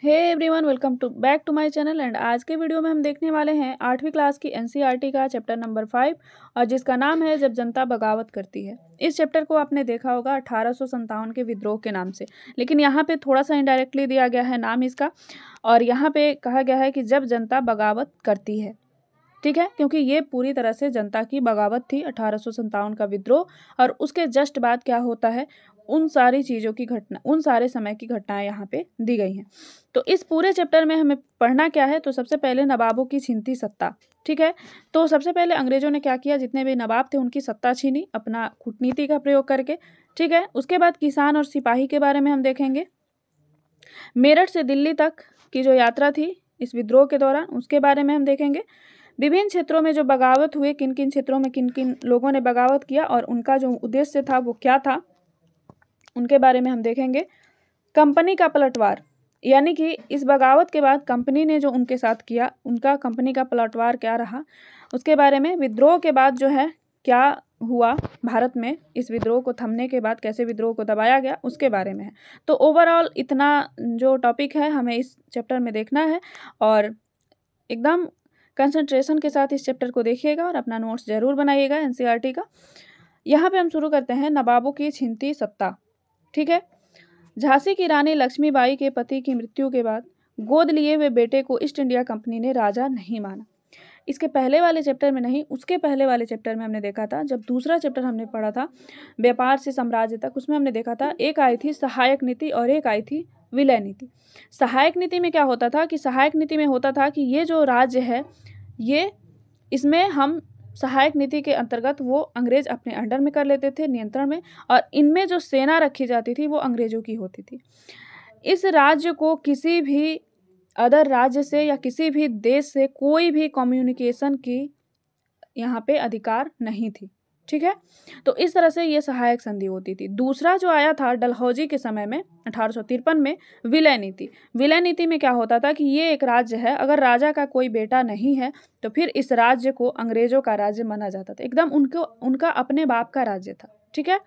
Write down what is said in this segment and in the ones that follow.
Hey everyone, welcome to back to my channel. And आज के video में हम देखने वाले हैं 8वीं क्लास की एनसीईआरटी का चैप्टर नंबर 5 और जिसका नाम है जब जनता बगावत करती है। इस चैप्टर को आपने देखा होगा 1857 के विद्रोह के नाम से, लेकिन यहाँ पे थोड़ा सा इनडायरेक्टली दिया गया है नाम इसका, और यहाँ पे कहा गया है कि जब जनता बगावत करती है। ठीक है, क्योंकि ये पूरी तरह से जनता की बगावत थी 1857 का विद्रोह, और उसके जस्ट बाद क्या होता है, उन सारी चीज़ों की घटना, उन सारे समय की घटनाएं यहाँ पे दी गई हैं। तो इस पूरे चैप्टर में हमें पढ़ना क्या है, तो सबसे पहले नवाबों की छीनती सत्ता। ठीक है, तो सबसे पहले अंग्रेजों ने क्या किया, जितने भी नवाब थे उनकी सत्ता छीनी अपना कूटनीति का प्रयोग करके। ठीक है, उसके बाद किसान और सिपाही के बारे में हम देखेंगे। मेरठ से दिल्ली तक की जो यात्रा थी इस विद्रोह के दौरान, उसके बारे में हम देखेंगे। विभिन्न क्षेत्रों में जो बगावत हुए, किन किन क्षेत्रों में किन किन लोगों ने बगावत किया और उनका जो उद्देश्य था वो क्या था, उनके बारे में हम देखेंगे। कंपनी का पलटवार, यानी कि इस बगावत के बाद कंपनी ने जो उनके साथ किया, उनका कंपनी का पलटवार क्या रहा, उसके बारे में। विद्रोह के बाद जो है क्या हुआ भारत में, इस विद्रोह को थमने के बाद कैसे विद्रोह को दबाया गया, उसके बारे में है। तो ओवरऑल इतना जो टॉपिक है हमें इस चैप्टर में देखना है, और एकदम कंसंट्रेशन के साथ इस चैप्टर को देखिएगा और अपना नोट्स जरूर बनाइएगा एनसीईआरटी का। यहाँ पे हम शुरू करते हैं नवाबों की छीनती सत्ता। ठीक है, झांसी की रानी लक्ष्मीबाई के पति की मृत्यु के बाद गोद लिए हुए बेटे को ईस्ट इंडिया कंपनी ने राजा नहीं माना। इसके पहले वाले चैप्टर में नहीं, उसके पहले वाले चैप्टर में हमने देखा था, जब दूसरा चैप्टर हमने पढ़ा था व्यापार से साम्राज्य तक, उसमें हमने देखा था एक आई थी सहायक नीति और एक आई थी विलय नीति। सहायक नीति में क्या होता था कि सहायक नीति में होता था कि ये जो राज्य है, ये इसमें हम सहायक नीति के अंतर्गत वो अंग्रेज अपने अंडर में कर लेते थे, नियंत्रण में, और इनमें जो सेना रखी जाती थी वो अंग्रेजों की होती थी। इस राज्य को किसी भी अदर राज्य से या किसी भी देश से कोई भी कम्युनिकेशन की यहाँ पे अधिकार नहीं थी। ठीक है, तो इस तरह से ये सहायक संधि होती थी। दूसरा जो आया था डलहौजी के समय में 1853 में, विलय नीति। विलय नीति में क्या होता था कि ये एक राज्य है, अगर राजा का कोई बेटा नहीं है तो फिर इस राज्य को अंग्रेजों का राज्य माना जाता था, एकदम उनका अपने बाप का राज्य था। ठीक है,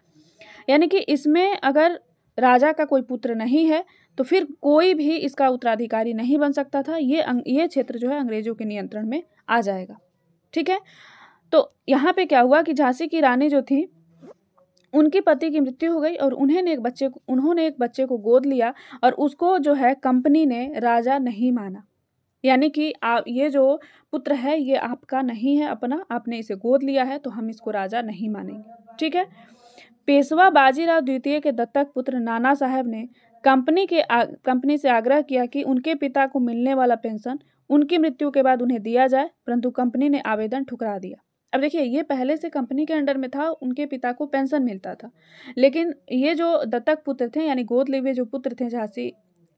यानी कि इसमें अगर राजा का कोई पुत्र नहीं है तो फिर कोई भी इसका उत्तराधिकारी नहीं बन सकता था। ये क्षेत्र जो है अंग्रेजों के नियंत्रण में आ जाएगा। ठीक है, तो यहाँ पे क्या हुआ कि झांसी की रानी जो थी, उनके पति की मृत्यु हो गई और उन्होंने एक बच्चे को गोद लिया, और उसको जो है कंपनी ने राजा नहीं माना। यानी कि ये जो पुत्र है ये आपका नहीं है अपना, आपने इसे गोद लिया है तो हम इसको राजा नहीं मानेंगे। ठीक है, पेशवा बाजीराव द्वितीय के दत्तक पुत्र नाना साहब ने कंपनी से आग्रह किया कि उनके पिता को मिलने वाला पेंशन उनकी मृत्यु के बाद उन्हें दिया जाए, परंतु कंपनी ने आवेदन ठुकरा दिया। अब देखिए, ये पहले से कंपनी के अंडर में था, उनके पिता को पेंशन मिलता था, लेकिन ये जो दत्तक पुत्र थे, यानी गोद लिए हुए जो पुत्र थे झांसी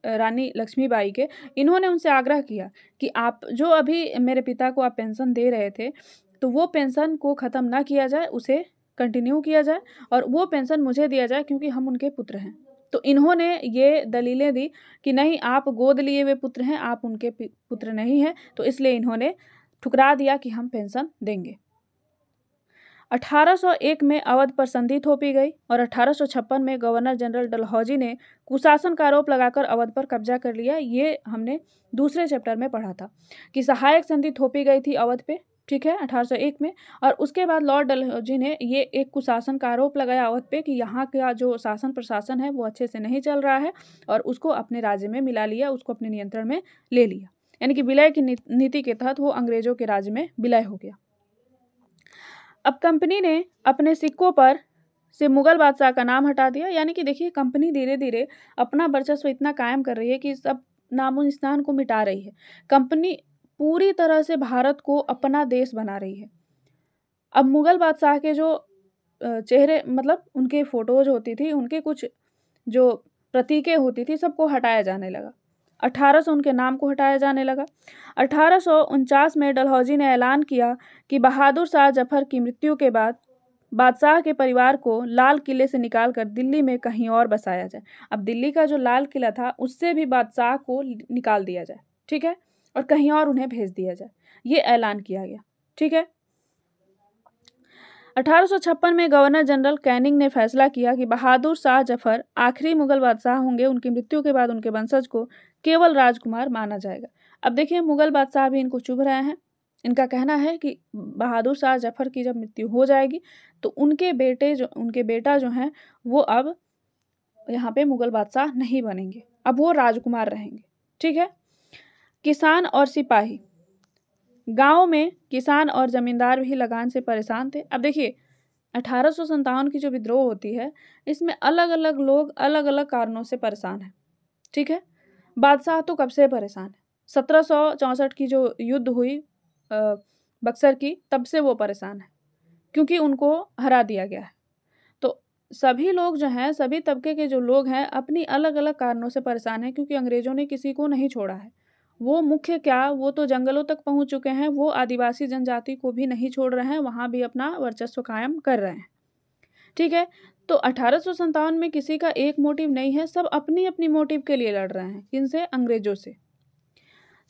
रानी लक्ष्मीबाई के, इन्होंने उनसे आग्रह किया कि आप जो अभी मेरे पिता को आप पेंशन दे रहे थे, तो वो पेंशन को ख़त्म ना किया जाए, उसे कंटिन्यू किया जाए और वो पेंशन मुझे दिया जाए, क्योंकि हम उनके पुत्र हैं। तो इन्होंने ये दलीलें दी कि नहीं, आप गोद लिए हुए पुत्र हैं, आप उनके पुत्र नहीं हैं, तो इसलिए इन्होंने ठुकरा दिया कि हम पेंशन देंगे। 1801 में अवध पर संधि थोपी गई और 1856 में गवर्नर जनरल डलहौजी ने कुशासन का आरोप लगाकर अवध पर कब्जा कर लिया। ये हमने दूसरे चैप्टर में पढ़ा था कि सहायक संधि थोपी गई थी अवध पे। ठीक है, 1801 में, और उसके बाद लॉर्ड डलहौजी ने ये एक कुशासन का आरोप लगाया अवध पे कि यहाँ का जो शासन प्रशासन है वो अच्छे से नहीं चल रहा है, और उसको अपने राज्य में मिला लिया, उसको अपने नियंत्रण में ले लिया। यानी कि विलय की नीति के तहत वो अंग्रेजों के राज्य में विलय हो गया। अब कंपनी ने अपने सिक्कों पर से मुगल बादशाह का नाम हटा दिया। यानी कि देखिए, कंपनी धीरे धीरे अपना वर्चस्व इतना कायम कर रही है कि सब नामो निशान को मिटा रही है। कंपनी पूरी तरह से भारत को अपना देश बना रही है। अब मुगल बादशाह के जो चेहरे, मतलब उनके फोटोज होती थी, उनके कुछ जो प्रतीकें होती थी, सबको हटाया जाने लगा। 1800 उनके नाम को हटाया जाने लगा। 1849 में डलहौजी ने ऐलान किया कि बहादुर शाह जफर की मृत्यु के बाद बादशाह के परिवार को लाल किले से निकालकर दिल्ली में कहीं और बसाया जाए। अब दिल्ली का जो लाल किला था उससे भी बादशाह को निकाल दिया जाए। ठीक है, और कहीं और उन्हें भेज दिया जाए, ये ऐलान किया गया। ठीक है, 1856 में गवर्नर जनरल कैनिंग ने फैसला किया कि बहादुर शाह जफर आखिरी मुगल बादशाह होंगे। उनकी मृत्यु के बाद उनके वंशज को केवल राजकुमार माना जाएगा। अब देखिए, मुगल बादशाह भी इनको चुभ रहे हैं। इनका कहना है कि बहादुर शाह जफर की जब मृत्यु हो जाएगी तो उनके बेटा जो हैं वो अब यहाँ पे मुगल बादशाह नहीं बनेंगे, अब वो राजकुमार रहेंगे। ठीक है। किसान और सिपाही, गांव में किसान और जमींदार भी लगान से परेशान थे। अब देखिए, 1857 की जो विद्रोह होती है इसमें अलग अलग लोग अलग अलग कारणों से परेशान हैं। ठीक है। बादशाह तो कब से परेशान है, 1764 की जो युद्ध हुई बक्सर की, तब से वो परेशान है क्योंकि उनको हरा दिया गया है। तो सभी लोग जो हैं, सभी तबके के जो लोग हैं अपनी अलग अलग कारणों से परेशान हैं क्योंकि अंग्रेजों ने किसी को नहीं छोड़ा है। वो मुख्य क्या, वो तो जंगलों तक पहुंच चुके हैं, वो आदिवासी जनजाति को भी नहीं छोड़ रहे हैं, वहां भी अपना वर्चस्व कायम कर रहे हैं। ठीक है। तो 1857 में किसी का एक मोटिव नहीं है, सब अपनी अपनी मोटिव के लिए लड़ रहे हैं। किनसे? अंग्रेजों से।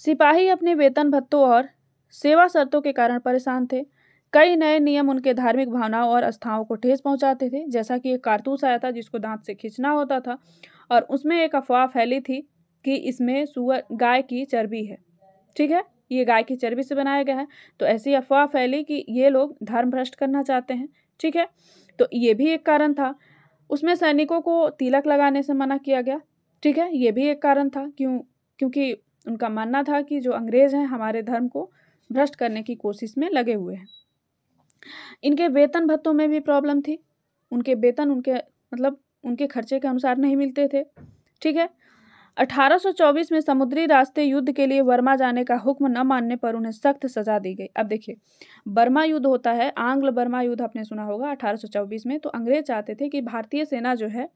सिपाही अपने वेतन भत्तों और सेवा शर्तों के कारण परेशान थे। कई नए नियम उनके धार्मिक भावनाओं और आस्थाओं को ठेस पहुंचाते थे, जैसा कि एक कारतूस आया था जिसको दांत से खींचना होता था और उसमें एक अफवाह फैली थी कि इसमें गाय की चर्बी है। ठीक है, ये गाय की चर्बी से बनाया गया है। तो ऐसी अफवाह फैली कि ये लोग धर्म भ्रष्ट करना चाहते हैं। ठीक है, तो ये भी एक कारण था। उसमें सैनिकों को तिलक लगाने से मना किया गया। ठीक है, ये भी एक कारण था। क्योंकि उनका मानना था कि जो अंग्रेज हैं हमारे धर्म को भ्रष्ट करने की कोशिश में लगे हुए हैं। इनके वेतन भत्तों में भी प्रॉब्लम थी। उनके वेतन उनके खर्चे के अनुसार नहीं मिलते थे। ठीक है। 1824 में समुद्री रास्ते युद्ध के लिए बर्मा जाने का हुक्म न मानने पर उन्हें सख्त सजा दी गई। अब देखिए, बर्मा युद्ध होता है, आंग्ल बर्मा युद्ध आपने सुना होगा 1824 में। तो अंग्रेज चाहते थे कि भारतीय सेना जो है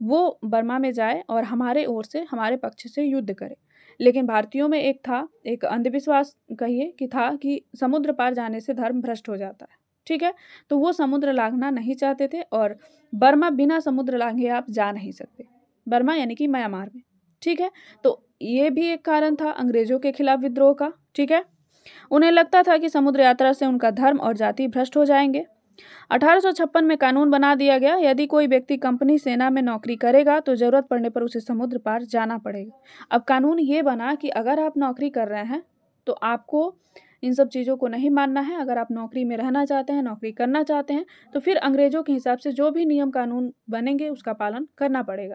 वो बर्मा में जाए और हमारे ओर से, हमारे पक्ष से युद्ध करे। लेकिन भारतीयों में एक अंधविश्वास कहिए कि था कि समुद्र पार जाने से धर्म भ्रष्ट हो जाता है। ठीक है, तो वो समुद्र लांघना नहीं चाहते थे और बर्मा बिना समुद्र लांघे आप जा नहीं सकते, बर्मा यानी कि म्यांमार में। ठीक है, तो ये भी एक कारण था अंग्रेजों के खिलाफ विद्रोह का। ठीक है, उन्हें लगता था कि समुद्र यात्रा से उनका धर्म और जाति भ्रष्ट हो जाएंगे। 1856 में कानून बना दिया गया, यदि कोई व्यक्ति कंपनी सेना में नौकरी करेगा तो जरूरत पड़ने पर उसे समुद्र पार जाना पड़ेगा। अब कानून ये बना कि अगर आप नौकरी कर रहे हैं तो आपको इन सब चीज़ों को नहीं मानना है। अगर आप नौकरी में रहना चाहते हैं, नौकरी करना चाहते हैं, तो फिर अंग्रेजों के हिसाब से जो भी नियम कानून बनेंगे उसका पालन करना पड़ेगा।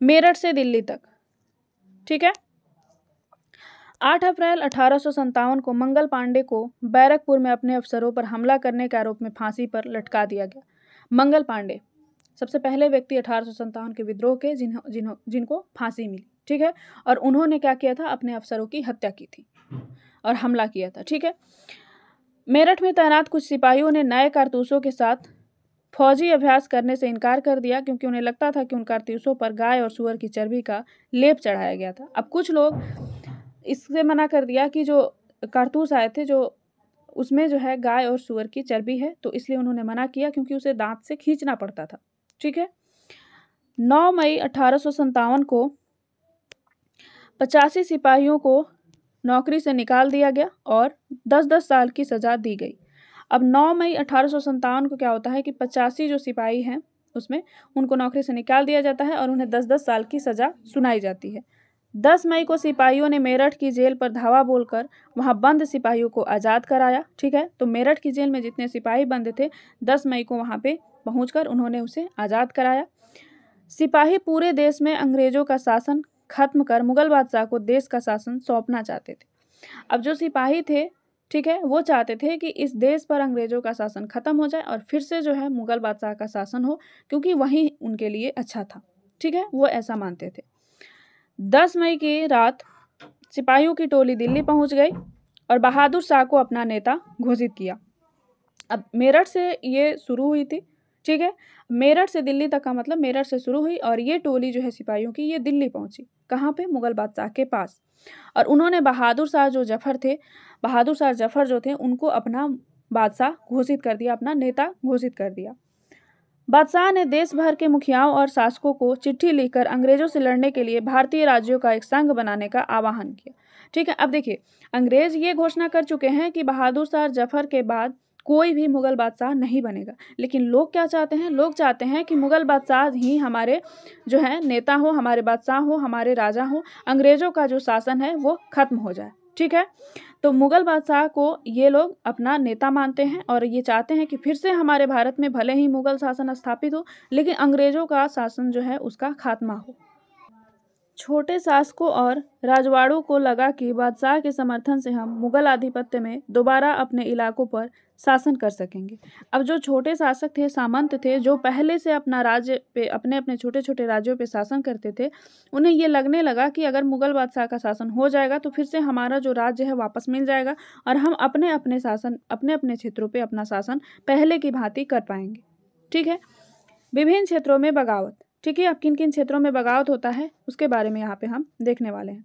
मेरठ से दिल्ली तक। ठीक है, 8 अप्रैल 1857 को मंगल पांडे को बैरकपुर में अपने अफसरों पर हमला करने के आरोप में फांसी पर लटका दिया गया। मंगल पांडे सबसे पहले व्यक्ति 1857 के विद्रोह के जिनको फांसी मिली। ठीक है, और उन्होंने क्या किया था, अपने अफसरों की हत्या की थी और हमला किया था। ठीक है, मेरठ में तैनात कुछ सिपाहियों ने नए कारतूसों के साथ फौजी अभ्यास करने से इनकार कर दिया क्योंकि उन्हें लगता था कि उन कारतूसों पर गाय और सूअर की चर्बी का लेप चढ़ाया गया था। अब कुछ लोग इससे मना कर दिया कि जो कारतूस आए थे जो उसमें जो है गाय और सूअर की चर्बी है, तो इसलिए उन्होंने मना किया क्योंकि उसे दांत से खींचना पड़ता था। ठीक है, 9 मई 1857 को 85 सिपाहियों को नौकरी से निकाल दिया गया और 10-10 साल की सजा दी गई। अब 9 मई 1857 को क्या होता है कि 85 जो सिपाही हैं उसमें उनको नौकरी से निकाल दिया जाता है और उन्हें 10-10 साल की सजा सुनाई जाती है। 10 मई को सिपाहियों ने मेरठ की जेल पर धावा बोलकर वहां बंद सिपाहियों को आज़ाद कराया। ठीक है, तो मेरठ की जेल में जितने सिपाही बंद थे 10 मई को वहां पे पहुंचकर उन्होंने उसे आज़ाद कराया। सिपाही पूरे देश में अंग्रेजों का शासन खत्म कर मुगल बादशाह को देश का शासन सौंपना चाहते थे। अब जो सिपाही थे, ठीक है, वो चाहते थे कि इस देश पर अंग्रेजों का शासन खत्म हो जाए और फिर से जो है मुगल बादशाह का शासन हो, क्योंकि वही उनके लिए अच्छा था। ठीक है, वो ऐसा मानते थे। 10 मई की रात सिपाहियों की टोली दिल्ली पहुंच गई और बहादुर शाह को अपना नेता घोषित किया। अब मेरठ से ये शुरू हुई थी। ठीक है, मेरठ से दिल्ली तक का मतलब मेरठ से शुरू हुई और ये टोली जो है सिपाहियों की ये दिल्ली पहुंची। कहाँ पे? मुगल बादशाह के पास। और उन्होंने बहादुर शाह जफर जो थे उनको अपना बादशाह घोषित कर दिया, अपना नेता घोषित कर दिया। बादशाह ने देश भर के मुखियाओं और शासकों को चिट्ठी लिखकर अंग्रेजों से लड़ने के लिए भारतीय राज्यों का एक संघ बनाने का आह्वान किया। ठीक है, अब देखिए, अंग्रेज ये घोषणा कर चुके हैं कि बहादुर शाह जफर के बाद कोई भी मुग़ल बादशाह नहीं बनेगा। लेकिन लोग क्या चाहते हैं? लोग चाहते हैं कि मुग़ल बादशाह ही हमारे जो है नेता हो, हमारे बादशाह हो, हमारे राजा हो, अंग्रेज़ों का जो शासन है वो ख़त्म हो जाए। ठीक है, तो मुग़ल बादशाह को ये लोग अपना नेता मानते हैं और ये चाहते हैं कि फिर से हमारे भारत में भले ही मुग़ल शासन स्थापित हो, लेकिन अंग्रेज़ों का शासन जो है उसका खात्मा हो। छोटे शासकों और राजवाड़ों को लगा कि बादशाह के समर्थन से हम मुग़ल आधिपत्य में दोबारा अपने इलाकों पर शासन कर सकेंगे। अब जो छोटे शासक थे, सामंत थे, जो पहले से अपना राज्य पे अपने अपने छोटे छोटे राज्यों पे शासन करते थे, उन्हें ये लगने लगा कि अगर मुग़ल बादशाह का शासन हो जाएगा तो फिर से हमारा जो राज्य है वापस मिल जाएगा और हम अपने अपने शासन अपने अपने क्षेत्रों पर अपना शासन पहले की भांति कर पाएंगे। ठीक है, विभिन्न क्षेत्रों में बगावत। ठीक है, अब किन किन क्षेत्रों में बगावत होता है उसके बारे में यहाँ पे हम देखने वाले हैं।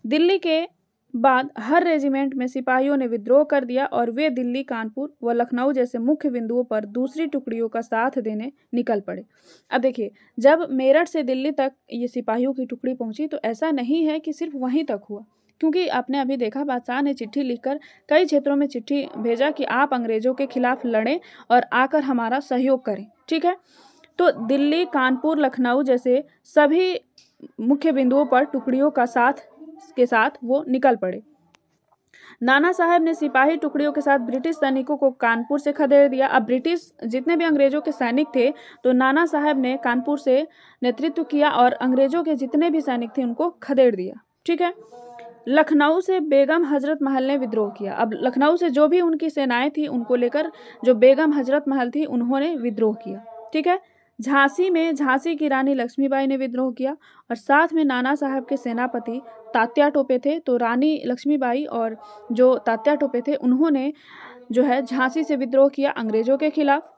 दिल्ली के बाद हर रेजिमेंट में सिपाहियों ने विद्रोह कर दिया और वे दिल्ली, कानपुर व लखनऊ जैसे मुख्य बिंदुओं पर दूसरी टुकड़ियों का साथ देने निकल पड़े। अब देखिए, जब मेरठ से दिल्ली तक ये सिपाहियों की टुकड़ी पहुंची तो ऐसा नहीं है कि सिर्फ वहीं तक हुआ, क्योंकि आपने अभी देखा बादशाह ने चिट्ठी लिखकर कई क्षेत्रों में चिट्ठी भेजा कि आप अंग्रेजों के खिलाफ लड़ें और आकर हमारा सहयोग करें। ठीक है, तो दिल्ली, कानपुर, लखनऊ जैसे सभी मुख्य बिंदुओं पर टुकड़ियों का साथ वो निकल पड़े। नाना साहब ने सिपाही टुकड़ियों के साथ ब्रिटिश सैनिकों को कानपुर से खदेड़ दिया। अब ब्रिटिश जितने भी अंग्रेजों के सैनिक थे तो नाना साहब ने कानपुर से नेतृत्व किया और अंग्रेजों के जितने भी सैनिक थे उनको खदेड़ दिया। ठीक है, लखनऊ से बेगम हजरत महल ने विद्रोह किया। अब लखनऊ से जो भी उनकी सेनाएं थी उनको लेकर जो बेगम हजरत महल थी उन्होंने विद्रोह किया। ठीक है, झांसी में झांसी की रानी लक्ष्मीबाई ने विद्रोह किया और साथ में नाना साहब के सेनापति तात्या टोपे थे, तो रानी लक्ष्मीबाई और जो तात्या टोपे थे उन्होंने जो है झांसी से विद्रोह किया अंग्रेजों के खिलाफ।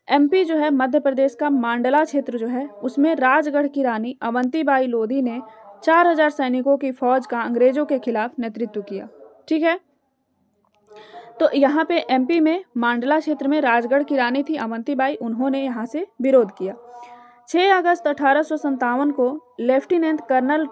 एमपी जो है मध्य प्रदेश का मांडला क्षेत्र जो है उसमें राजगढ़ की रानी अवंतीबाई लोधी ने 4000 सैनिकों की फौज का अंग्रेजों के खिलाफ नेतृत्व किया। ठीक है, तो यहाँ पे एमपी में मांडला क्षेत्र में राजगढ़ की रानी थी अवंतीबाई, उन्होंने यहाँ से विरोध किया। 6 अगस्त 1857 को लेफ्टिनेंट कर्नल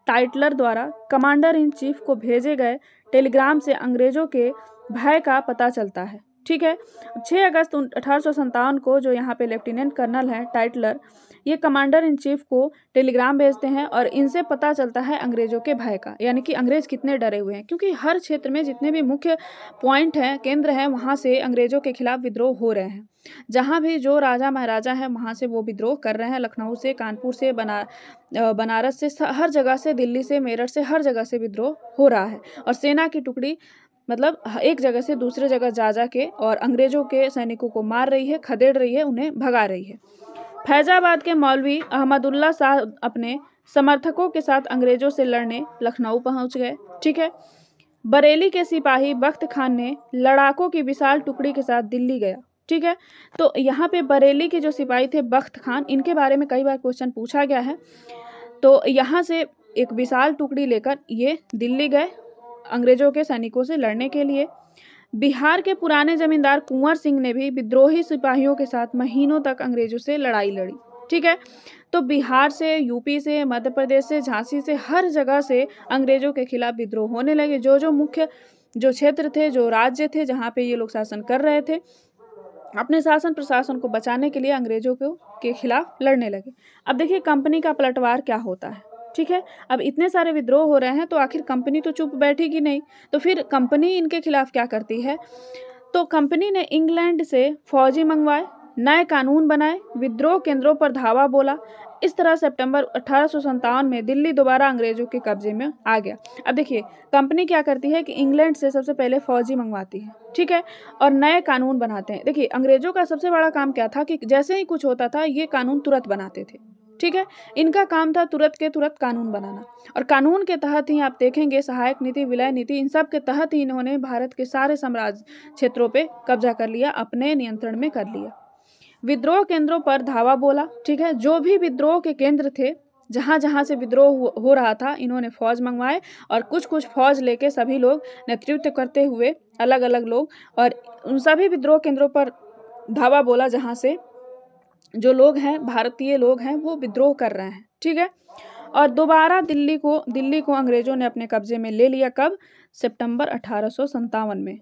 टाइटलर द्वारा कमांडर इन चीफ को भेजे गए टेलीग्राम से अंग्रेजों के भय का पता चलता है। ठीक है, 6 अगस्त 1857 को जो यहाँ पे लेफ्टिनेंट कर्नल है टाइटलर, ये कमांडर इन चीफ को टेलीग्राम भेजते हैं और इनसे पता चलता है अंग्रेजों के भय का, यानी कि अंग्रेज कितने डरे हुए हैं, क्योंकि हर क्षेत्र में जितने भी मुख्य पॉइंट हैं, केंद्र हैं, वहाँ से अंग्रेजों के खिलाफ विद्रोह हो रहे हैं। जहाँ भी जो राजा महाराजा है वहाँ से वो विद्रोह कर रहे हैं, लखनऊ से, कानपुर से, बनारस से, हर जगह से, दिल्ली से, मेरठ से, हर जगह से विद्रोह हो रहा है और सेना की टुकड़ी मतलब एक जगह से दूसरे जगह जा के और अंग्रेजों के सैनिकों को मार रही है, खदेड़ रही है, उन्हें भगा रही है। फैजाबाद के मौलवी अहमदुल्ला शाह अपने समर्थकों के साथ अंग्रेजों से लड़ने लखनऊ पहुंच गए। ठीक है, बरेली के सिपाही बख्त खान ने लड़ाकों की विशाल टुकड़ी के साथ दिल्ली गया। ठीक है, तो यहाँ पे बरेली के जो सिपाही थे बख्त खान, इनके बारे में कई बार क्वेश्चन पूछा गया है। तो यहाँ से एक विशाल टुकड़ी लेकर ये दिल्ली गए अंग्रेजों के सैनिकों से लड़ने के लिए। बिहार के पुराने जमींदार कुंवर सिंह ने भी विद्रोही सिपाहियों के साथ महीनों तक अंग्रेजों से लड़ाई लड़ी। ठीक है, तो बिहार से, यूपी से, मध्य प्रदेश से, झांसी से, हर जगह से अंग्रेजों के खिलाफ विद्रोह होने लगे। जो मुख्य जो क्षेत्र थे, जो राज्य थे जहाँ पे ये लोग शासन कर रहे थे, अपने शासन प्रशासन को बचाने के लिए अंग्रेजों के खिलाफ लड़ने लगे। अब देखिए कंपनी का पलटवार क्या होता है। ठीक है, अब इतने सारे विद्रोह हो रहे हैं तो आखिर कंपनी तो चुप बैठेगी नहीं, तो फिर कंपनी इनके खिलाफ क्या करती है, तो कंपनी ने इंग्लैंड से फौजी मंगवाए, नए कानून बनाए, विद्रोह केंद्रों पर धावा बोला। इस तरह सितंबर 1857 में दिल्ली दोबारा अंग्रेजों के कब्जे में आ गया। अब देखिए कंपनी क्या करती है कि इंग्लैंड से सबसे पहले फौजी मंगवाती है, ठीक है, और नए कानून बनाते हैं। देखिए अंग्रेजों का सबसे बड़ा काम क्या था कि जैसे ही कुछ होता था ये कानून तुरंत बनाते थे। ठीक है, इनका काम था तुरंत के तुरंत कानून बनाना, और कानून के तहत ही आप देखेंगे सहायक नीति, विलय नीति, इन सब के तहत ही इन्होंने भारत के सारे साम्राज्य क्षेत्रों पे कब्जा कर लिया, अपने नियंत्रण में कर लिया। विद्रोह केंद्रों पर धावा बोला। ठीक है, जो भी विद्रोह के केंद्र थे, जहाँ जहाँ से विद्रोह हो रहा था, इन्होंने फौज मंगवाए और कुछ कुछ फौज लेके सभी लोग नेतृत्व करते हुए अलग अलग लोग, और उन सभी विद्रोह केंद्रों पर धावा बोला जहाँ से जो लोग हैं, भारतीय लोग हैं, वो विद्रोह कर रहे हैं। ठीक है, और दोबारा दिल्ली को अंग्रेजों ने अपने कब्जे में ले लिया। कब? सितंबर 1857 में।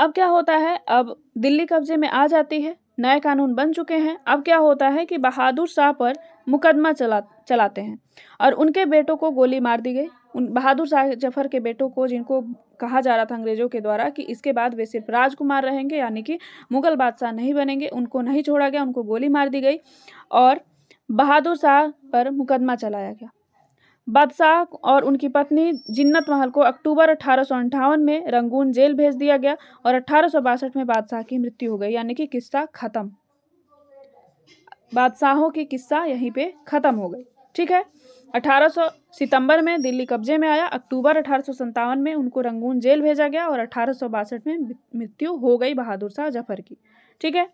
अब क्या होता है, अब दिल्ली कब्जे में आ जाती है, नए कानून बन चुके हैं। अब क्या होता है कि बहादुर शाह पर मुकदमा चलाते हैं और उनके बेटों को गोली मार दी गई। उन बहादुर शाह जफर के बेटों को, जिनको कहा जा रहा था अंग्रेजों के द्वारा कि इसके बाद वे सिर्फ राजकुमार रहेंगे, यानी कि मुगल बादशाह नहीं बनेंगे, उनको नहीं छोड़ा गया, उनको गोली मार दी गई और बहादुर शाह पर मुकदमा चलाया गया। बादशाह और उनकी पत्नी जिन्नत महल को अक्टूबर 1858 में रंगून जेल भेज दिया गया और 1862 में बादशाह की मृत्यु हो गई, यानी कि किस्सा खत्म। बादशाहों की किस्सा यहीं पे खत्म हो गई। ठीक है, 1800 सितंबर में दिल्ली कब्जे में आया, अक्टूबर 1857 में उनको रंगून जेल भेजा गया और 1862 में मृत्यु हो गई बहादुर शाह जफर की। ठीक है,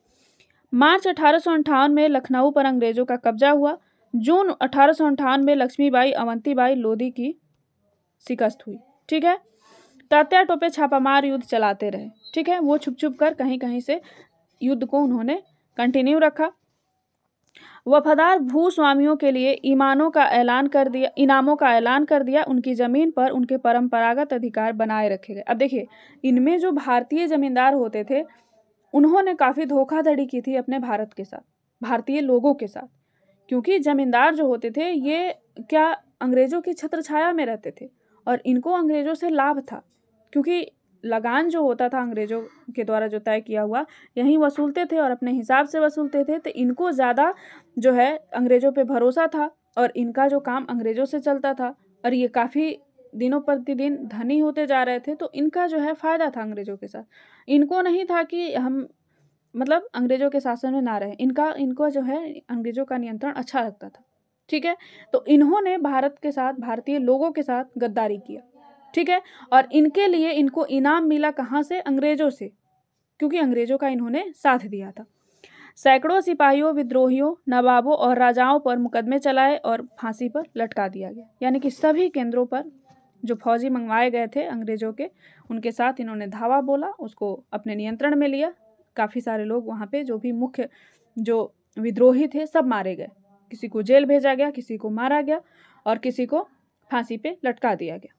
मार्च 1858 में लखनऊ पर अंग्रेजों का कब्जा हुआ। जून 1858 में लक्ष्मीबाई अवंतीबाई लोधी की शिकस्त हुई। ठीक है, तात्या टोपे छापामार युद्ध चलाते रहे। ठीक है, वो छुप छुप कर कहीं कहीं से युद्ध को उन्होंने कंटिन्यू रखा। वफादार भूस्वामियों के लिए इनामों का ऐलान कर दिया। उनकी जमीन पर उनके परंपरागत अधिकार बनाए रखे गए। अब देखिए, इनमें जो भारतीय जमींदार होते थे उन्होंने काफी धोखाधड़ी की थी अपने भारत के साथ, भारतीय लोगों के साथ, क्योंकि जमींदार जो होते थे ये क्या अंग्रेजों की छत्रछाया में रहते थे और इनको अंग्रेजों से लाभ था, क्योंकि लगान जो होता था अंग्रेजों के द्वारा जो तय किया हुआ यहीं वसूलते थे और अपने हिसाब से वसूलते थे। तो इनको ज़्यादा जो है अंग्रेजों पे भरोसा था और इनका जो काम अंग्रेजों से चलता था और ये काफ़ी दिनों प्रतिदिन धनी होते जा रहे थे, तो इनका जो है फ़ायदा था अंग्रेजों के साथ। इनको नहीं था कि हम मतलब अंग्रेजों के शासन में ना रहे, इनको जो है अंग्रेजों का नियंत्रण अच्छा लगता था। ठीक है, तो इन्होंने भारत के साथ, भारतीय लोगों के साथ गद्दारी किया। ठीक है, और इनके लिए इनको इनाम मिला कहाँ से? अंग्रेजों से, क्योंकि अंग्रेजों का इन्होंने साथ दिया था। सैकड़ों सिपाहियों, विद्रोहियों, नवाबों और राजाओं पर मुकदमे चलाए और फांसी पर लटका दिया गया। यानी कि सभी केंद्रों पर जो फौजी मंगवाए गए थे अंग्रेजों के, उनके साथ इन्होंने धावा बोला, उसको अपने नियंत्रण में लिया। काफ़ी सारे लोग वहाँ पे जो भी मुख्य जो विद्रोही थे सब मारे गए, किसी को जेल भेजा गया, किसी को मारा गया और किसी को फांसी पे लटका दिया गया।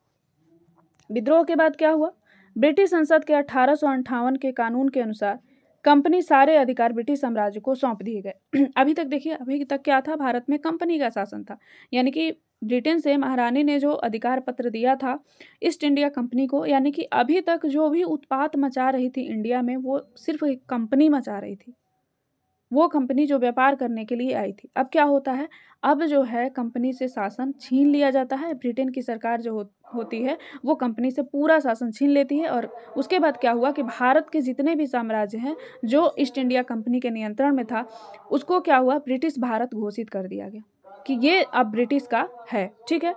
विद्रोह के बाद क्या हुआ? ब्रिटिश संसद के 1858 के कानून के अनुसार कंपनी सारे अधिकार ब्रिटिश साम्राज्य को सौंप दिए गए। अभी तक देखिए, अभी तक क्या था? भारत में कंपनी का शासन था, यानी कि ब्रिटेन से महारानी ने जो अधिकार पत्र दिया था ईस्ट इंडिया कंपनी को, यानी कि अभी तक जो भी उत्पात मचा रही थी इंडिया में वो सिर्फ एक कंपनी मचा रही थी, वो कंपनी जो व्यापार करने के लिए आई थी। अब क्या होता है? अब जो है कंपनी से शासन छीन लिया जाता है। ब्रिटेन की सरकार जो होती है वो कंपनी से पूरा शासन छीन लेती है और उसके बाद क्या हुआ कि भारत के जितने भी साम्राज्य हैं जो ईस्ट इंडिया कंपनी के नियंत्रण में था, उसको क्या हुआ? ब्रिटिश भारत घोषित कर दिया गया कि ये अब ब्रिटिश का है। ठीक है,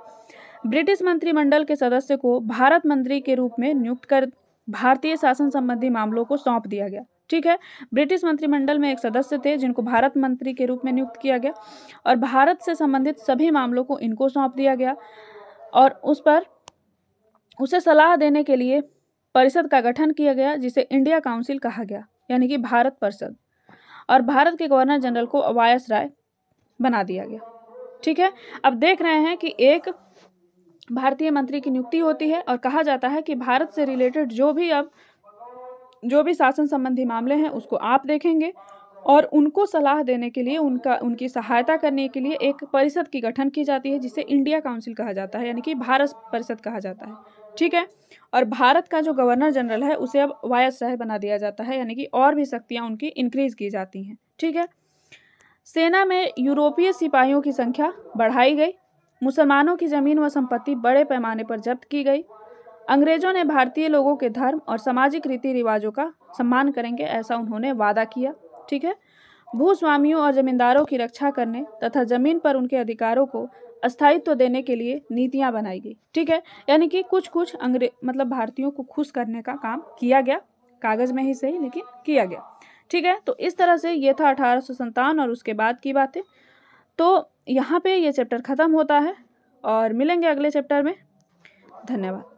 ब्रिटिश मंत्रिमंडल के सदस्य को भारत मंत्री के रूप में नियुक्त कर भारतीय शासन संबंधी मामलों को सौंप दिया गया। ठीक है, ब्रिटिश मंत्रिमंडल में एक सदस्य थे जिनको भारत मंत्री के रूप में नियुक्त किया गया और भारत से संबंधित सभी मामलों को इनको सौंप दिया गया और उसे सलाह देने के लिए परिषद का गठन किया गया जिसे इंडिया काउंसिल कहा गया, यानी कि भारत परिषद, और भारत के गवर्नर जनरल को वायसराय बना दिया गया। ठीक है, अब देख रहे हैं कि एक भारतीय मंत्री की नियुक्ति होती है और कहा जाता है कि भारत से रिलेटेड जो भी शासन संबंधी मामले हैं उसको आप देखेंगे और उनको सलाह देने के लिए, उनकी सहायता करने के लिए एक परिषद की गठन की जाती है जिसे इंडिया काउंसिल कहा जाता है, यानी कि भारत परिषद कहा जाता है। ठीक है, और भारत का जो गवर्नर जनरल है उसे अब वायसराय बना दिया जाता है, यानी कि और भी शक्तियाँ उनकी इंक्रीज की जाती हैं। ठीक है, सेना में यूरोपीय सिपाहियों की संख्या बढ़ाई गई। मुसलमानों की जमीन व संपत्ति बड़े पैमाने पर जब्त की गई। अंग्रेजों ने भारतीय लोगों के धर्म और सामाजिक रीति रिवाजों का सम्मान करेंगे, ऐसा उन्होंने वादा किया। ठीक है, भूस्वामियों और जमींदारों की रक्षा करने तथा जमीन पर उनके अधिकारों को अस्थायित्व देने के लिए नीतियां बनाई गई। ठीक है, यानी कि कुछ मतलब भारतीयों को खुश करने का काम किया गया, कागज में ही सही लेकिन किया गया। ठीक है, तो इस तरह से ये था 1857 और उसके बाद की बातें। तो यहाँ पे ये चैप्टर ख़त्म होता है और मिलेंगे अगले चैप्टर में। धन्यवाद।